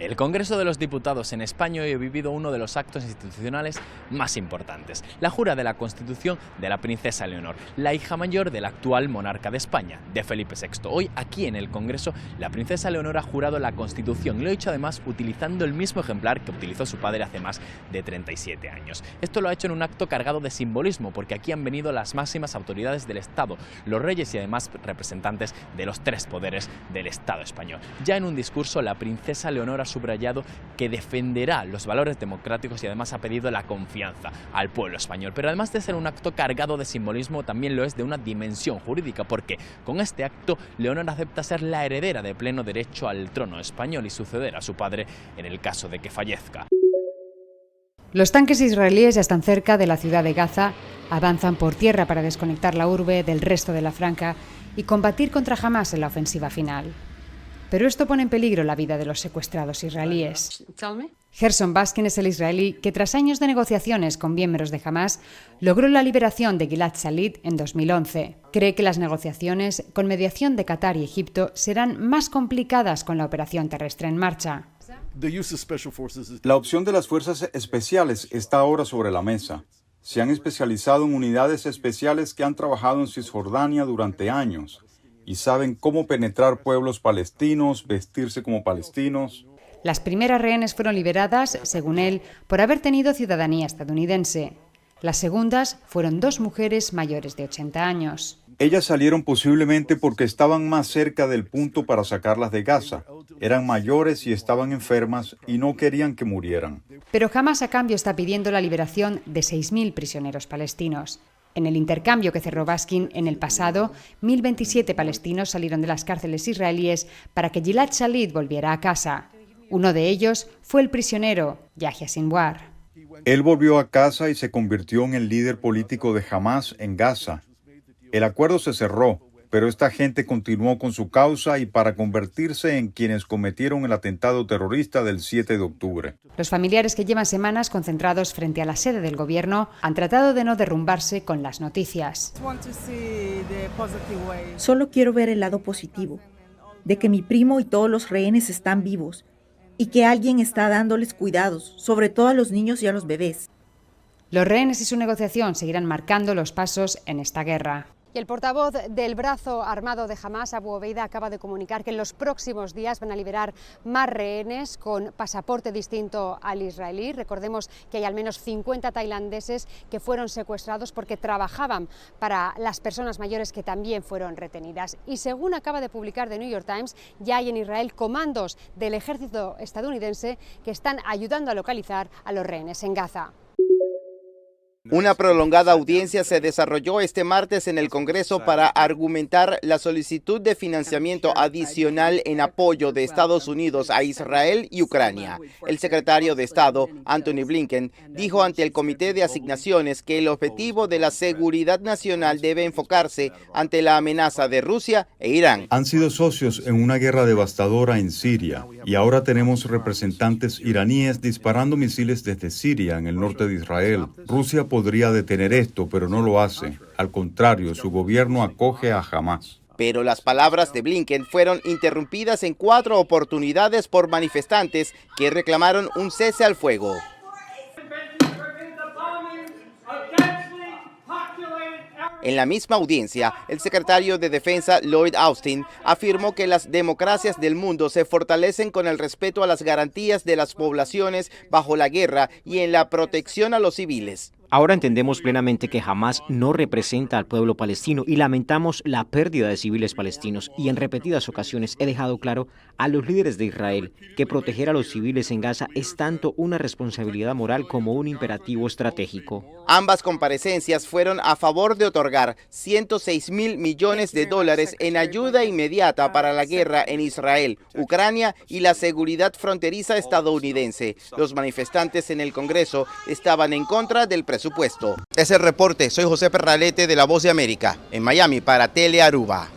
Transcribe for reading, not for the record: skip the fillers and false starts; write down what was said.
El Congreso de los Diputados en España hoy ha vivido uno de los actos institucionales más importantes, la jura de la Constitución de la princesa Leonor, la hija mayor del actual monarca de España, de Felipe VI. Hoy, aquí en el Congreso, la princesa Leonor ha jurado la Constitución y lo ha hecho además utilizando el mismo ejemplar que utilizó su padre hace más de 37 años. Esto lo ha hecho en un acto cargado de simbolismo, porque aquí han venido las máximas autoridades del Estado, los reyes y además representantes de los tres poderes del Estado español. Ya en un discurso, la princesa Leonor ha subrayado que defenderá los valores democráticos y además ha pedido la confianza al pueblo español. Pero además de ser un acto cargado de simbolismo, también lo es de una dimensión jurídica, porque con este acto Leonor acepta ser la heredera de pleno derecho al trono español y suceder a su padre en el caso de que fallezca. Los tanques israelíes ya están cerca de la ciudad de Gaza, avanzan por tierra para desconectar la urbe del resto de la franja y combatir contra Hamás en la ofensiva final. Pero esto pone en peligro la vida de los secuestrados israelíes. Gerson Baskin es el israelí que, tras años de negociaciones con miembros de Hamás, logró la liberación de Gilad Shalit en 2011. Cree que las negociaciones, con mediación de Qatar y Egipto, serán más complicadas con la operación terrestre en marcha. La opción de las fuerzas especiales está ahora sobre la mesa. Se han especializado en unidades especiales que han trabajado en Cisjordania durante años y saben cómo penetrar pueblos palestinos, vestirse como palestinos. Las primeras rehenes fueron liberadas, según él, por haber tenido ciudadanía estadounidense. Las segundas fueron dos mujeres mayores de 80 años. Ellas salieron posiblemente porque estaban más cerca del punto para sacarlas de Gaza. Eran mayores y estaban enfermas y no querían que murieran. Pero Hamás a cambio está pidiendo la liberación de 6.000 prisioneros palestinos. En el intercambio que cerró Baskin en el pasado, 1.027 palestinos salieron de las cárceles israelíes para que Gilad Shalit volviera a casa. Uno de ellos fue el prisionero Yahya Sinwar. Él volvió a casa y se convirtió en el líder político de Hamás en Gaza. El acuerdo se cerró, pero esta gente continuó con su causa y para convertirse en quienes cometieron el atentado terrorista del 7 de octubre. Los familiares que llevan semanas concentrados frente a la sede del gobierno han tratado de no derrumbarse con las noticias. Solo quiero ver el lado positivo, de que mi primo y todos los rehenes están vivos y que alguien está dándoles cuidados, sobre todo a los niños y a los bebés. Los rehenes y su negociación seguirán marcando los pasos en esta guerra. Y el portavoz del brazo armado de Hamás, Abu Obeida, acaba de comunicar que en los próximos días van a liberar más rehenes con pasaporte distinto al israelí. Recordemos que hay al menos 50 tailandeses que fueron secuestrados porque trabajaban para las personas mayores que también fueron retenidas. Y según acaba de publicar The New York Times, ya hay en Israel comandos del ejército estadounidense que están ayudando a localizar a los rehenes en Gaza. Una prolongada audiencia se desarrolló este martes en el Congreso para argumentar la solicitud de financiamiento adicional en apoyo de Estados Unidos a Israel y Ucrania. El secretario de Estado, Antony Blinken, dijo ante el Comité de Asignaciones que el objetivo de la seguridad nacional debe enfocarse ante la amenaza de Rusia e Irán. Han sido socios en una guerra devastadora en Siria y ahora tenemos representantes iraníes disparando misiles desde Siria en el norte de Israel. Rusia podría detener esto, pero no lo hace. Al contrario, su gobierno acoge a Hamás. Pero las palabras de Blinken fueron interrumpidas en 4 oportunidades por manifestantes que reclamaron un cese al fuego. En la misma audiencia, el secretario de Defensa Lloyd Austin afirmó que las democracias del mundo se fortalecen con el respeto a las garantías de las poblaciones bajo la guerra y en la protección a los civiles. Ahora entendemos plenamente que Hamás no representa al pueblo palestino y lamentamos la pérdida de civiles palestinos y en repetidas ocasiones he dejado claro a los líderes de Israel que proteger a los civiles en Gaza es tanto una responsabilidad moral como un imperativo estratégico. Ambas comparecencias fueron a favor de otorgar 106.000 millones de dólares en ayuda inmediata para la guerra en Israel, Ucrania y la seguridad fronteriza estadounidense. Los manifestantes en el Congreso estaban en contra del presupuesto. Es el reporte. Soy José Perralete de La Voz de América, en Miami para Telearuba.